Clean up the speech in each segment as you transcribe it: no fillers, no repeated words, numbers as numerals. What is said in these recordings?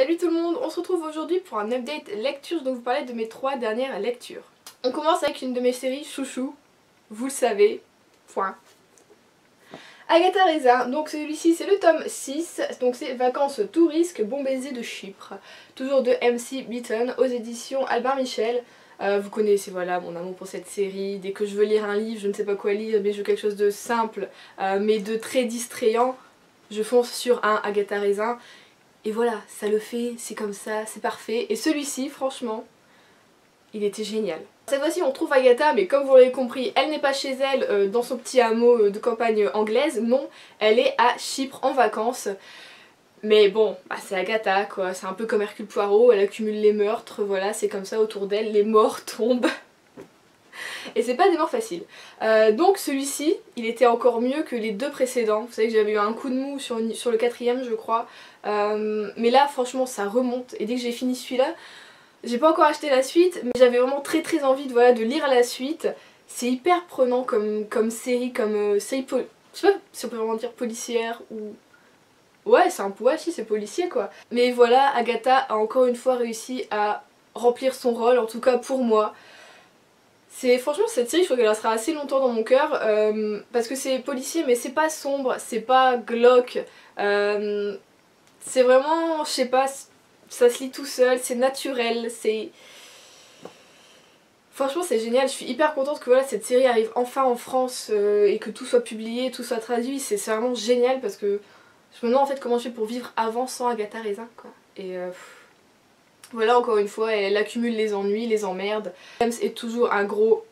Salut tout le monde, on se retrouve aujourd'hui pour un update lecture. Je vais vous parler de mes 3 dernières lectures. On commence avec une de mes séries chouchou, vous le savez, point. Agatha Raisin, donc celui-ci c'est le tome 6, donc c'est Vacances tout risque, bon baiser de Chypre. Toujours de MC Beaton aux éditions Albin Michel. Vous connaissez voilà mon amour pour cette série, dès que je veux lire un livre, je ne sais pas quoi lire, mais je veux quelque chose de simple, mais de très distrayant, je fonce sur un Agatha Raisin. Et voilà, ça le fait, c'est comme ça, c'est parfait. Et celui-ci, franchement, il était génial. Cette fois-ci, on trouve Agatha, mais comme vous l'avez compris, elle n'est pas chez elle dans son petit hameau de campagne anglaise. Non, elle est à Chypre en vacances. Mais bon, bah c'est Agatha quoi, c'est un peu comme Hercule Poirot, elle accumule les meurtres, voilà, c'est comme ça autour d'elle, les morts tombent. Et c'est pas des morts faciles. Donc celui-ci, il était encore mieux que les deux précédents. Vous savez que j'avais eu un coup de mou sur le 4ème je crois. Mais là franchement ça remonte. Et dès que j'ai fini celui-là, j'ai pas encore acheté la suite, mais j'avais vraiment très envie de, voilà, de lire la suite. C'est hyper prenant comme série, série je sais pas si on peut vraiment dire policière ou... Ouais, c'est un peu, ouais, si c'est policier quoi. Mais voilà, Agatha a encore une fois réussi à remplir son rôle, en tout cas pour moi. Franchement cette série je crois qu'elle restera assez longtemps dans mon cœur parce que c'est policier mais c'est pas sombre, c'est pas glauque, c'est vraiment, je sais pas, ça se lit tout seul, c'est naturel, franchement c'est génial, je suis hyper contente que voilà, cette série arrive enfin en France et que tout soit publié, tout soit traduit, c'est vraiment génial parce que je me demande en fait comment je fais pour vivre avant sans Agatha Raisin quoi. Et voilà, encore une fois, elle accumule les ennuis, les emmerdes. James est toujours un gros...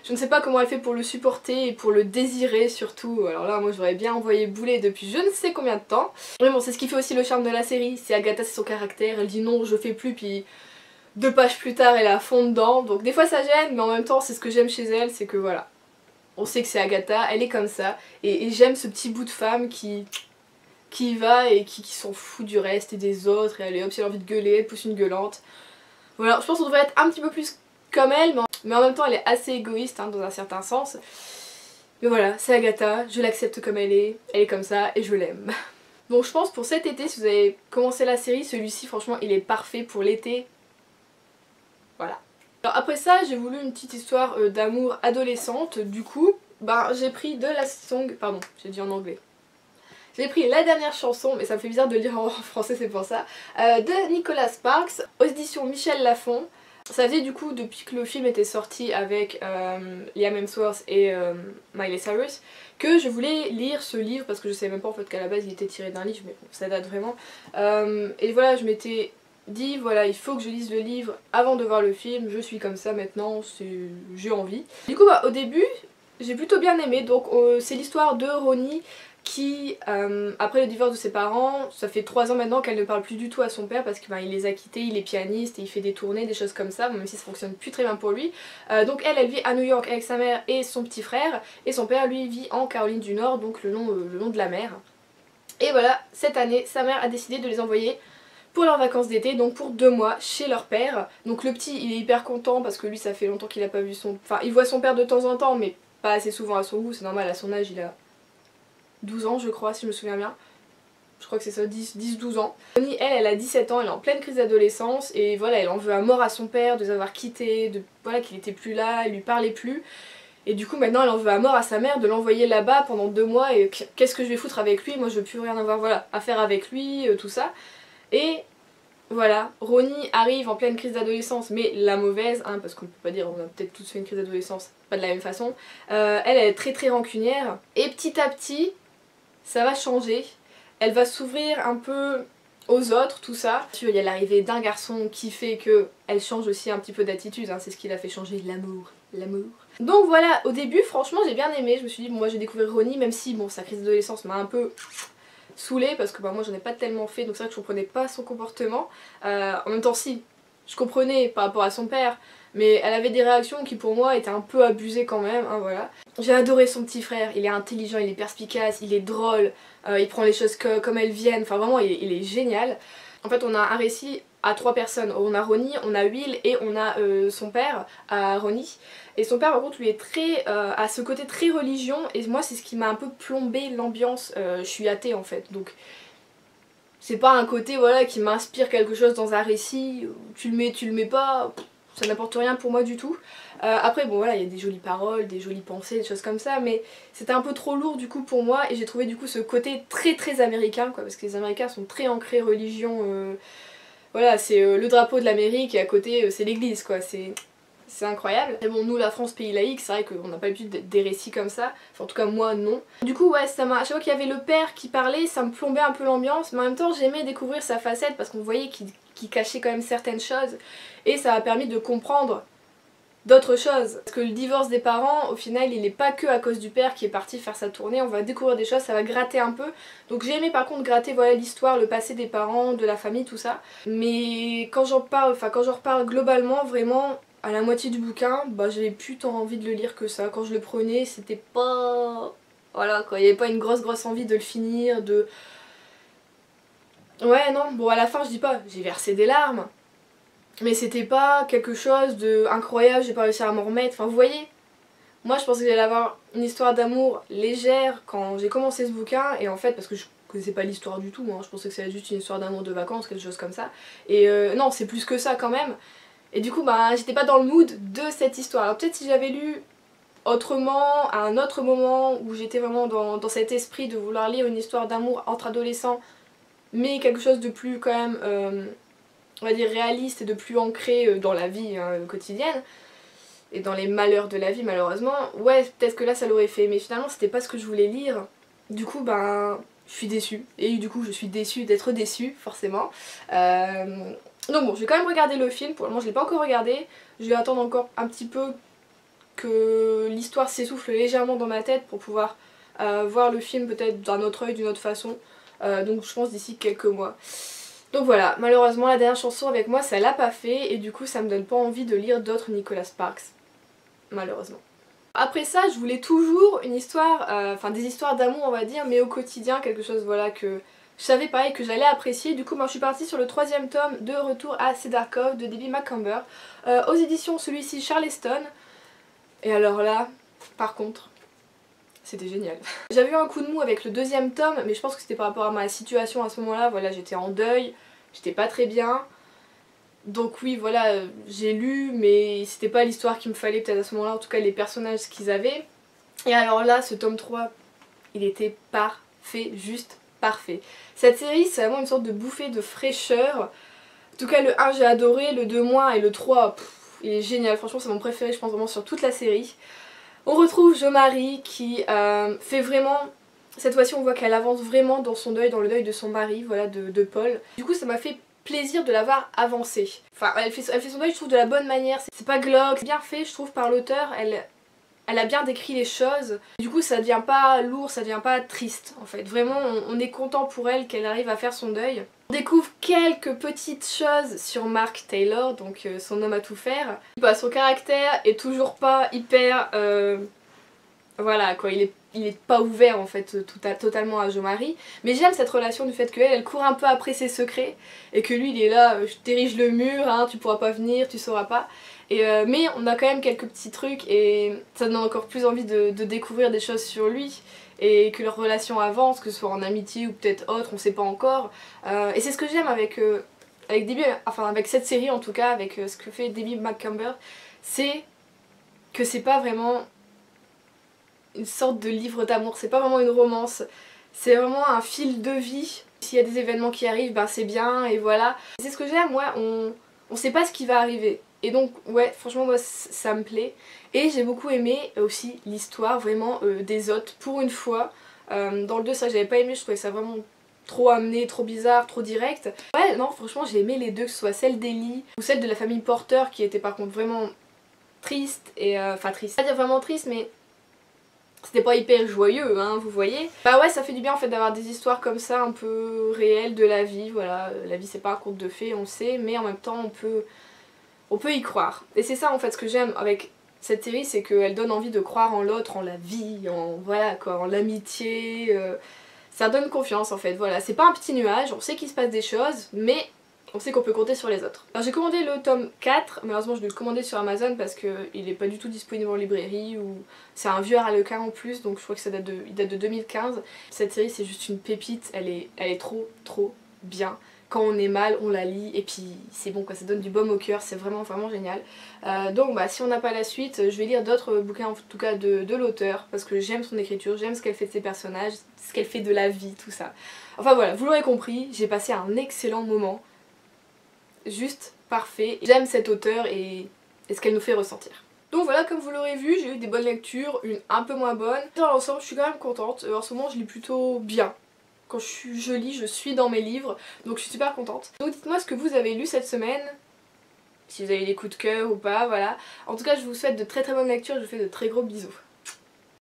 Je ne sais pas comment elle fait pour le supporter et pour le désirer surtout. Alors là, moi j'aurais bien envoyé bouler depuis je ne sais combien de temps. Mais bon, c'est ce qui fait aussi le charme de la série. C'est Agatha, c'est son caractère. Elle dit non, je fais plus, puis 2 pages plus tard, elle est à fond dedans. Donc des fois ça gêne, mais en même temps, c'est ce que j'aime chez elle, c'est que voilà. On sait que c'est Agatha, elle est comme ça. Et j'aime ce petit bout de femme qui y va et qui s'en fout du reste et des autres, et allez hop, si elle a envie de gueuler, elle pousse une gueulante. Voilà, je pense qu'on devrait être un petit peu plus comme elle, mais en même temps elle est assez égoïste hein, dans un certain sens. Mais voilà, c'est Agatha, je l'accepte comme elle est comme ça et je l'aime. Donc je pense pour cet été, si vous avez commencé la série, celui-ci franchement il est parfait pour l'été. Voilà. Alors après ça, j'ai voulu une petite histoire d'amour adolescente, du coup, ben j'ai pris de la song, pardon, j'ai dit en anglais. J'ai pris la dernière chanson, mais ça me fait bizarre de lire en français, c'est pour ça, de Nicolas Sparks, aux éditions Michel Lafon. Ça faisait du coup depuis que le film était sorti avec Liam Hemsworth et Miley Cyrus que je voulais lire ce livre parce que je savais même pas en fait qu'à la base il était tiré d'un livre, mais bon, ça date vraiment. Et voilà, je m'étais dit voilà, il faut que je lise le livre avant de voir le film, je suis comme ça maintenant, j'ai envie. Du coup bah, au début j'ai plutôt bien aimé, donc c'est l'histoire de Ronnie qui, après le divorce de ses parents, ça fait 3 ans maintenant qu'elle ne parle plus du tout à son père parce qu'il les a quittés, il est pianiste et il fait des tournées, des choses comme ça, même si ça fonctionne plus très bien pour lui. Donc elle vit à New York avec sa mère et son petit frère, et son père lui vit en Caroline du Nord, donc le long de la mer. Et voilà, cette année, sa mère a décidé de les envoyer pour leurs vacances d'été, donc pour 2 mois chez leur père. Donc le petit il est hyper content parce que lui ça fait longtemps qu'il a pas vu son... Enfin il voit son père de temps en temps mais pas assez souvent à son goût, c'est normal, à son âge il a 12 ans je crois si je me souviens bien. Je crois que c'est ça, 10-12 ans. Bonnie elle a 17 ans, elle est en pleine crise d'adolescence et voilà, elle en veut à mort à son père de les avoir quittés, voilà, qu'il était plus là, elle lui parlait plus. Et du coup maintenant elle en veut à mort à sa mère de l'envoyer là-bas pendant 2 mois et qu'est-ce que je vais foutre avec lui, moi je veux plus rien avoir voilà, à faire avec lui, tout ça. Et voilà, Ronnie arrive en pleine crise d'adolescence, mais la mauvaise, hein, parce qu'on peut pas dire on a peut-être tous fait une crise d'adolescence, pas de la même façon. Elle est très rancunière et petit à petit ça va changer, elle va s'ouvrir un peu aux autres, tout ça. Il y a l'arrivée d'un garçon qui fait que elle change aussi un petit peu d'attitude, hein, c'est ce qui l'a fait changer, l'amour. Donc voilà, au début franchement j'ai bien aimé, je me suis dit bon moi je vais découvrir Ronnie, même si bon sa crise d'adolescence m'a un peu saoulée parce que bah, moi j'en ai pas tellement fait, donc c'est vrai que je comprenais pas son comportement. En même temps si, je comprenais par rapport à son père, mais elle avait des réactions qui pour moi étaient un peu abusées quand même, hein, voilà. J'ai adoré son petit frère, il est intelligent, il est perspicace, il est drôle, il prend les choses comme elles viennent, enfin vraiment il est génial. En fait on a un récit à 3 personnes, on a Ronnie, on a Will et on a son père à Ronnie. Et son père par contre lui est très, à ce côté très religion, et moi c'est ce qui m'a un peu plombé l'ambiance, je suis athée en fait, donc C'est pas un côté voilà qui m'inspire quelque chose dans un récit, tu le mets pas, ça n'apporte rien pour moi du tout. Après bon voilà, il y a des jolies paroles, des jolies pensées, des choses comme ça, mais c'était un peu trop lourd du coup pour moi et j'ai trouvé du coup ce côté très américain quoi, parce que les Américains sont très ancrés religion, voilà c'est le drapeau de l'Amérique et à côté c'est l'église quoi, c'est incroyable. Et bon, nous, la France, pays laïque, c'est vrai qu'on n'a pas l'habitude des récits comme ça. Enfin, en tout cas, moi, non. Du coup, ouais, ça m'a. À chaque fois qu'il y avait le père qui parlait, ça me plombait un peu l'ambiance. Mais en même temps, j'aimais découvrir sa facette parce qu'on voyait qu'il cachait quand même certaines choses. Et ça m'a permis de comprendre d'autres choses. Parce que le divorce des parents, au final, il n'est pas que à cause du père qui est parti faire sa tournée. On va découvrir des choses, ça va gratter un peu. Donc j'ai aimé par contre gratter voilà l'histoire, le passé des parents, de la famille, tout ça. Mais quand j'en parle, enfin quand j'en reparle globalement, vraiment à la moitié du bouquin, bah j'avais plus tant envie de le lire que ça. Quand je le prenais, c'était pas... Voilà quoi, il n'y avait pas une grosse envie de le finir, de... Ouais non, bon à la fin je dis pas, j'ai versé des larmes. Mais c'était pas quelque chose de incroyable, j'ai pas réussi à m'en remettre. Enfin vous voyez, moi je pensais que j'allais avoir une histoire d'amour légère quand j'ai commencé ce bouquin. Et en fait, parce que je connaissais pas l'histoire du tout, hein, je pensais que c'était juste une histoire d'amour de vacances, quelque chose comme ça. Et non, c'est plus que ça quand même. Et du coup bah j'étais pas dans le mood de cette histoire. Alors peut-être si j'avais lu autrement, à un autre moment où j'étais vraiment dans cet esprit de vouloir lire une histoire d'amour entre adolescents, mais quelque chose de plus quand même, on va dire réaliste et de plus ancré dans la vie hein, quotidienne, et dans les malheurs de la vie malheureusement, ouais peut-être que là ça l'aurait fait, mais finalement c'était pas ce que je voulais lire. Du coup ben je suis déçue, et du coup je suis déçue d'être déçue forcément. Donc bon, je vais quand même regarder le film, pour le moment je l'ai pas encore regardé, je vais attendre encore un petit peu que l'histoire s'essouffle légèrement dans ma tête pour pouvoir voir le film peut-être d'un autre œil, d'une autre façon, donc je pense d'ici quelques mois. Donc voilà, malheureusement la dernière chanson avec moi ça l'a pas fait et du coup ça me donne pas envie de lire d'autres Nicholas Sparks, malheureusement. Après ça je voulais toujours une histoire, enfin des histoires d'amour on va dire, mais au quotidien, quelque chose voilà que je savais pareil que j'allais apprécier. Du coup moi je suis partie sur le 3e tome de Retour à Cedar Cove de Debbie Macomber, aux éditions celui-ci Charleston. Et alors là, par contre, c'était génial. J'avais eu un coup de mou avec le 2e tome, mais je pense que c'était par rapport à ma situation à ce moment-là, voilà j'étais en deuil, j'étais pas très bien. Donc oui voilà, j'ai lu mais c'était pas l'histoire qu'il me fallait peut-être à ce moment-là, en tout cas les personnages qu'ils avaient. Et alors là, ce tome 3, il était parfait, juste parfait. Cette série c'est vraiment une sorte de bouffée de fraîcheur. En tout cas le 1 j'ai adoré, le 2 moins et le 3 il est génial, franchement c'est mon préféré je pense vraiment sur toute la série. On retrouve Jo Marie qui fait vraiment... Cette fois-ci on voit qu'elle avance vraiment dans son deuil, dans le deuil de son mari, voilà, de Paul. Du coup ça m'a fait plaisir de la voir avancer. Enfin elle fait son deuil je trouve de la bonne manière, c'est pas glauque, c'est bien fait je trouve par l'auteur, elle a bien décrit les choses. Du coup ça devient pas lourd, ça devient pas triste en fait. Vraiment on est content pour elle qu'elle arrive à faire son deuil. On découvre quelques petites choses sur Mark Taylor, donc son homme à tout faire. Bah, son caractère est toujours pas hyper... voilà quoi, il est pas ouvert en fait totalement à Jo Marie. Mais j'aime cette relation du fait qu'elle court un peu après ses secrets et que lui il est là, je t'érige le mur, hein, tu pourras pas venir, tu sauras pas. Et mais on a quand même quelques petits trucs et ça donne encore plus envie de découvrir des choses sur lui. Et que leur relation avance, que ce soit en amitié ou peut-être autre, on sait pas encore. Et c'est ce que j'aime avec Debbie, enfin avec cette série en tout cas, avec ce que fait Debbie Macomber, c'est que c'est pas vraiment une sorte de livre d'amour, c'est pas vraiment une romance, c'est vraiment un fil de vie. S'il y a des événements qui arrivent, ben c'est bien et voilà. C'est ce que j'aime, ouais, on sait pas ce qui va arriver. Et donc ouais, franchement moi ça me plaît. Et j'ai beaucoup aimé aussi l'histoire vraiment des hôtes, pour une fois. Dans le 2 ça j'avais pas aimé, je trouvais ça vraiment trop amené, trop bizarre, trop direct. Ouais non franchement j'ai aimé les deux, que ce soit celle d'Ellie ou celle de la famille Porter qui était par contre vraiment triste et enfin triste. Pas dire vraiment triste mais c'était pas hyper joyeux hein, vous voyez. Bah ouais ça fait du bien en fait d'avoir des histoires comme ça un peu réelles de la vie, voilà. La vie c'est pas un conte de fées on le sait, mais en même temps on peut y croire. Et c'est ça en fait ce que j'aime avec cette série, c'est qu'elle donne envie de croire en l'autre, en la vie, en voilà quoi, en l'amitié. Ça donne confiance en fait, voilà. C'est pas un petit nuage, on sait qu'il se passe des choses, mais on sait qu'on peut compter sur les autres. Alors j'ai commandé le tome 4, malheureusement je vais le commander sur Amazon parce qu'il est pas du tout disponible en librairie, ou c'est un vieux harlequin en plus, donc je crois que il date de 2015. Cette série c'est juste une pépite, elle est trop bien. Quand on est mal, on la lit et puis c'est bon quoi, ça donne du baume au cœur, c'est vraiment génial. Donc bah si on n'a pas la suite, je vais lire d'autres bouquins en tout cas de l'auteur parce que j'aime son écriture, j'aime ce qu'elle fait de ses personnages, ce qu'elle fait de la vie, tout ça. Enfin voilà, vous l'aurez compris, j'ai passé un excellent moment, juste parfait. J'aime cet auteur et ce qu'elle nous fait ressentir. Donc voilà, comme vous l'aurez vu, j'ai eu des bonnes lectures, une un peu moins bonne. Dans l'ensemble, je suis quand même contente, en ce moment je lis plutôt bien. Quand je lis, je suis dans mes livres, donc je suis super contente. Donc dites-moi ce que vous avez lu cette semaine, si vous avez des coups de cœur ou pas, voilà. En tout cas, je vous souhaite de très bonnes lectures, je vous fais de très gros bisous.